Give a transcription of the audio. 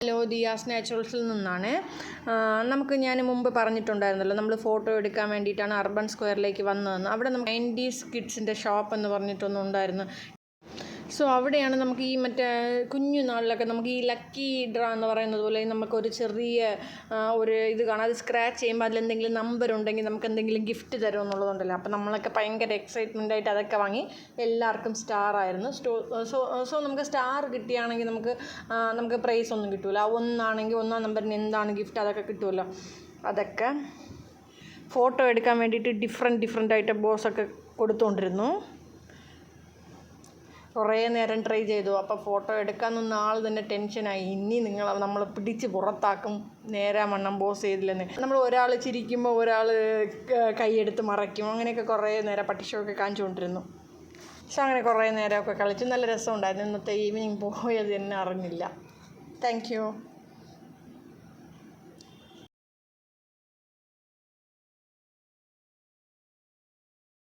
Hello, Diaz നാച്ചുറൽസിൽ നിന്നാണ്. ഞാൻ മുമ്പ് പറഞ്ഞിട്ടുണ്ടായിരുന്നല്ലോ, നമ്മൾ ഫോട്ടോ എടുക്കാൻ വേണ്ടിയിട്ടാണ് അർബൻ സ്ക്വയറിലേക്ക് വന്നതെന്ന്. അവിടെ നമുക്ക് 90s കിഡ്സിൻ്റെ ഷോപ്പ് എന്ന് പറഞ്ഞിട്ടൊന്നുണ്ടായിരുന്നു. സോ അവിടെയാണ് നമുക്ക് ഈ കുഞ്ഞു നാളിലൊക്കെ നമുക്ക് ഈ ലക്കി ഡ്രാ എന്ന് പറയുന്നത് പോലെ നമുക്കൊരു ചെറിയ ഒരു ഇത് കാണാം. അത് സ്ക്രാച്ച് ചെയ്യുമ്പോൾ അതിലെന്തെങ്കിലും നമ്പർ ഉണ്ടെങ്കിൽ നമുക്ക് എന്തെങ്കിലും ഗിഫ്റ്റ് തരും എന്നുള്ളതുണ്ടല്ലോ. അപ്പോൾ നമ്മളൊക്കെ ഭയങ്കര എക്സൈറ്റ്മെൻ്റ് ആയിട്ട് അതൊക്കെ വാങ്ങി. എല്ലാവർക്കും സ്റ്റാർ ആയിരുന്നു. സോ നമുക്ക് സ്റ്റാർ കിട്ടുകയാണെങ്കിൽ നമുക്ക് പ്രൈസ് ഒന്നും കിട്ടുമല്ലോ. ഒന്നാണെങ്കിൽ 1-ാം നമ്പറിന് എന്താണ് ഗിഫ്റ്റ് അതൊക്കെ കിട്ടുമല്ലോ. അതൊക്കെ ഫോട്ടോ എടുക്കാൻ വേണ്ടിയിട്ട് ഡിഫറെൻ്റ് ആയിട്ട് ബോസൊക്കെ കൊടുത്തുകൊണ്ടിരുന്നു. കുറേ നേരം ട്രൈ ചെയ്തു. അപ്പോൾ ഫോട്ടോ എടുക്കാൻ നിന്ന ആൾ തന്നെ ടെൻഷനായി. ഇനി നമ്മൾ പിടിച്ച് പുറത്താക്കും, നേരാവണ്ണം ബോസ് ചെയ്തില്ലെന്ന്. നമ്മൾ ഒരാൾ ചിരിക്കുമ്പോൾ ഒരാൾ കൈയെടുത്ത് മറയ്ക്കും. അങ്ങനെയൊക്കെ കുറേ നേരം പട്ടിഷോയൊക്കെ കാണിച്ചുകൊണ്ടിരുന്നു. പക്ഷെ അങ്ങനെ കുറേ നേരമൊക്കെ കളിച്ചു. നല്ല രസമുണ്ടായിരുന്നു. ഇന്നത്തെ ഈവനിങ് പോയത് തന്നെ അറിഞ്ഞില്ല. Thank you.